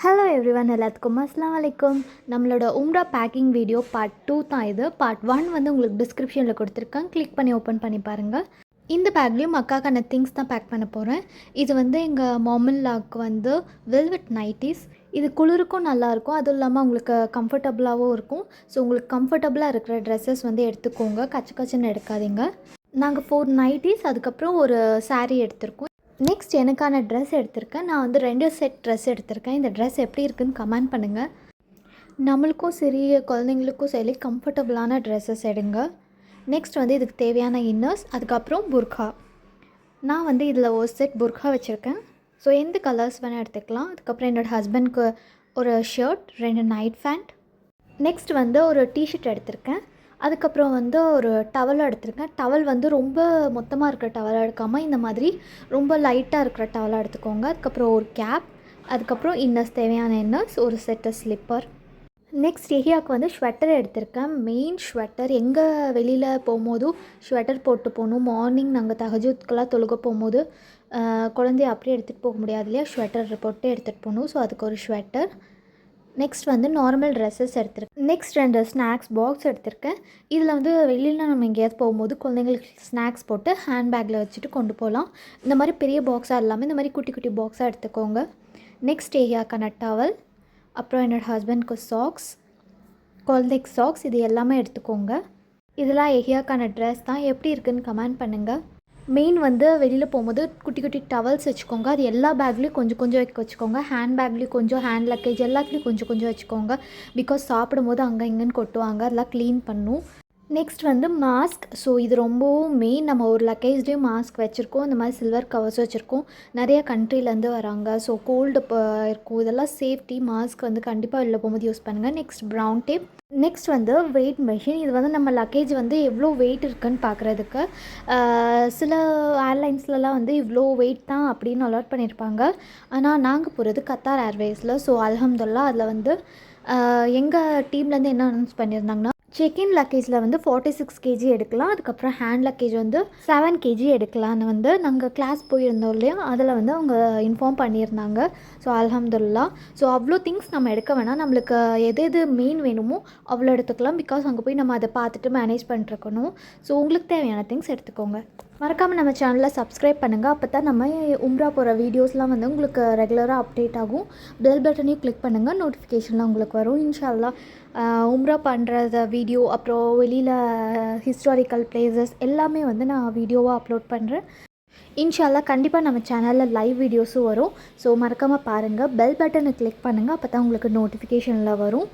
Hello everyone, எல்லாத்துக்கும் அஸ்ஸலாமு அலைக்கும். நம்மளோட உம்ரா பேக்கிங் வீடியோ பார்ட் 2 தான் இது. பார்ட் 1 வந்து உங்களுக்கு டிஸ்கிரிப்ஷனில் கொடுத்துருக்கேன். கிளிக் பண்ணி ஓப்பன் பண்ணி பாருங்கள். இந்த பேக்லேயும் அக்காக்கான திங்ஸ் தான் பேக் பண்ண போகிறேன். இது வந்து எங்கள் மாமில்லாவுக்கு வந்து வெல்வெட் நைட்டிஸ். இது குளிருக்கும் நல்லாயிருக்கும், அதுவும் இல்லாமல் உங்களுக்கு கம்ஃபர்டபுளாகவும் இருக்கும். ஸோ உங்களுக்கு கம்ஃபர்டபுளாக இருக்கிற ட்ரெஸ்ஸஸ் வந்து எடுத்துக்கோங்க, கச்சு கச்சுன்னு எடுக்காதீங்க. நாங்கள் 4 நைட்டிஸ் அதுக்கப்புறம் ஒரு சாரீ எடுத்திருக்கோம். நெக்ஸ்ட் எனக்கான ட்ரெஸ் எடுத்திருக்கேன். நான் வந்து 2 செட் ட்ரெஸ் எடுத்திருக்கேன். இந்த ட்ரெஸ் எப்படி இருக்குதுன்னு கமெண்ட் பண்ணுங்கள். நம்மளுக்கும் சரி குழந்தைங்களுக்கும் சரி கம்ஃபர்டபுளான ட்ரெஸ்ஸஸ் எடுங்க. நெக்ஸ்ட் வந்து இதுக்கு தேவையான இன்னர்ஸ், அதுக்கப்புறம் புர்கா. நான் வந்து இதில் ஒரு செட் புர்கா வச்சுருக்கேன். ஸோ எந்த கலர்ஸ் வேணால் எடுத்துக்கலாம். அதுக்கப்புறம் என்னோடய ஹஸ்பண்ட்க்கு ஒரு ஷர்ட், 2 நைட் பேண்ட். நெக்ஸ்ட் வந்து ஒரு டிஷர்ட் எடுத்திருக்கேன். அதுக்கப்புறம் வந்து ஒரு டவல் எடுத்திருக்கேன். டவல் வந்து ரொம்ப மொத்தமாக இருக்கிற டவலாக எடுக்காமல் இந்த மாதிரி ரொம்ப லைட்டாக இருக்கிற டவலாக எடுத்துக்கோங்க. அதுக்கப்புறம் ஒரு கேப், அதுக்கப்புறம் இன்னர்ஸ், தேவையான இன்னர்ஸ், ஒரு செட்டு ஸ்லிப்பர். நெக்ஸ்ட் எஹியாவுக்கு வந்து ஸ்வெட்டர் எடுத்திருக்கேன். மெயின் ஸ்வெட்டர், எங்கே வெளியில் போகும்போதும் ஸ்வெட்டர் போட்டு போகணும். மார்னிங் நாங்கள் தஹஜுத்க்கெல்லாம் தொழுக போகும்போது குழந்தைய அப்படியே எடுத்துகிட்டு போக முடியாது இல்லையா, ஸ்வெட்டர் போட்டு எடுத்துகிட்டு போகணும். ஸோ அதுக்கு ஒரு ஸ்வெட்டர். நெக்ஸ்ட் வந்து நார்மல் ட்ரெஸ்ஸஸ் எடுத்திருக்கேன். நெக்ஸ்ட் 2 ஸ்நாக்ஸ் பாக்ஸ் எடுத்திருக்கேன். இதில் வந்து வெளியில் நம்ம எங்கேயாவது போகும்போது குழந்தைங்களுக்கு ஸ்நாக்ஸ் போட்டு ஹேண்ட் பேக்கில் வச்சுட்டு கொண்டு போகலாம். இந்த மாதிரி பெரிய பாக்ஸாக இல்லாமல் இந்த மாதிரி குட்டி குட்டி பாக்ஸாக எடுத்துக்கோங்க. நெக்ஸ்ட் ஏரியாக்கான டவல், அப்புறம் என்னோடய ஹஸ்பண்ட்க்கு சாக்ஸ், குழந்தைக்கு சாக்ஸ், இது எல்லாமே எடுத்துக்கோங்க. இதெல்லாம் எஹியாக்கான ட்ரெஸ் தான். எப்படி இருக்குதுன்னு கமெண்ட் பண்ணுங்கள். மெயின் வந்து வெளியில் போகும்போது குட்டி குட்டி டவல்ஸ் வச்சுக்கோங்க. அது எல்லா பேக்லேயும் கொஞ்சம் கொஞ்சம் வச்சுக்கோங்க. ஹேண்ட் பேக்லேயும் கொஞ்சம், ஹேண்ட் லக்கேஜ் எல்லாத்துலேயும் கொஞ்சம் கொஞ்சம் வச்சுக்கோங்க. பிகாஸ் சாப்பிடும்போது அங்கே இங்கேன்னு கொட்டுவாங்க, அதெல்லாம் க்ளீன் பண்ணும். நெக்ஸ்ட் வந்து மாஸ்க். ஸோ இது ரொம்பவும் மெயின். நம்ம ஒரு லக்கேஜ்லேயும் மாஸ்க் வச்சுருக்கோம். இந்த மாதிரி சில்வர் கவர்ஸ் வச்சுருக்கோம். நிறைய கண்ட்ரிலேருந்து வராங்க, ஸோ கோல்டு இருக்கும். இதெல்லாம் சேஃப்டி. மாஸ்க் வந்து கண்டிப்பாக வெளில போகும்போது யூஸ் பண்ணுங்கள். Next brown tape. நெக்ஸ்ட் வந்து வெயிட் மெஷின். இது வந்து நம்ம லக்கேஜ் வந்து எவ்வளோ வெயிட் இருக்குதுன்னு பார்க்குறதுக்கு. சில ஏர்லைன்ஸ்லலாம் வந்து இவ்வளோ வெயிட் தான் அப்படின்னு அலாட் பண்ணியிருப்பாங்க. ஆனால் நாங்கள் போகிறது கத்தார் ஏர்வேஸில். ஸோ அல்ஹம்துலில்லாஹ் அதில் வந்து எங்கள் டீம்லேருந்து என்ன அனௌன்ஸ் பண்ணியிருந்தாங்கன்னா, செக்இன் லக்கேஜில் வந்து 46 கேஜி எடுக்கலாம். அதுக்கப்புறம் ஹேண்ட் லக்கேஜ் வந்து 7 கேஜி எடுக்கலான்னு வந்து நாங்கள் கிளாஸ் போயிருந்தோம் இல்லையா, அதில் வந்து அவங்க இன்ஃபார்ம் பண்ணியிருந்தாங்க. ஸோ அல்ஹம்துலில்லாஹ். ஸோ அவ்வளோ திங்ஸ் நம்ம எடுக்க வேணாம். நம்மளுக்கு எது எது மெயின் வேணுமோ அவ்வளோ எடுத்துக்கலாம். பிகாஸ் அங்கே போய் நம்ம அதை பார்த்துட்டு மேனேஜ் பண்ணிட்டுருக்கணும். ஸோ உங்களுக்கு தேவையான திங்ஸ் எடுத்துக்கோங்க. மறக்காமல் நம்ம சேனலை சப்ஸ்கிரைப் பண்ணுங்கள். அப்போ தான் நம்ம உம்ரா போகிற வீடியோஸ்லாம் வந்து உங்களுக்கு ரெகுலராக அப்டேட் ஆகும். பெல் பட்டனையும் கிளிக் பண்ணுங்கள், நோட்டிஃபிகேஷன்லாம் உங்களுக்கு வரும். இன்ஷா அல்லாஹ் உம்ரா பண்ணுறத வீடியோ, அப்புறம் வெளியில் ஹிஸ்டாரிக்கல் பிளேசஸ் எல்லாமே வந்து நான் வீடியோவாக அப்லோட் பண்ணுறேன். இன்ஷா அல்லாஹ் கண்டிப்பாக நம்ம சேனலில் லைவ் வீடியோஸும் வரும். ஸோ மறக்காமல் பாருங்கள். பெல் பட்டனை கிளிக் பண்ணுங்கள், அப்போ தான் உங்களுக்கு நோட்டிஃபிகேஷனில் வரும்.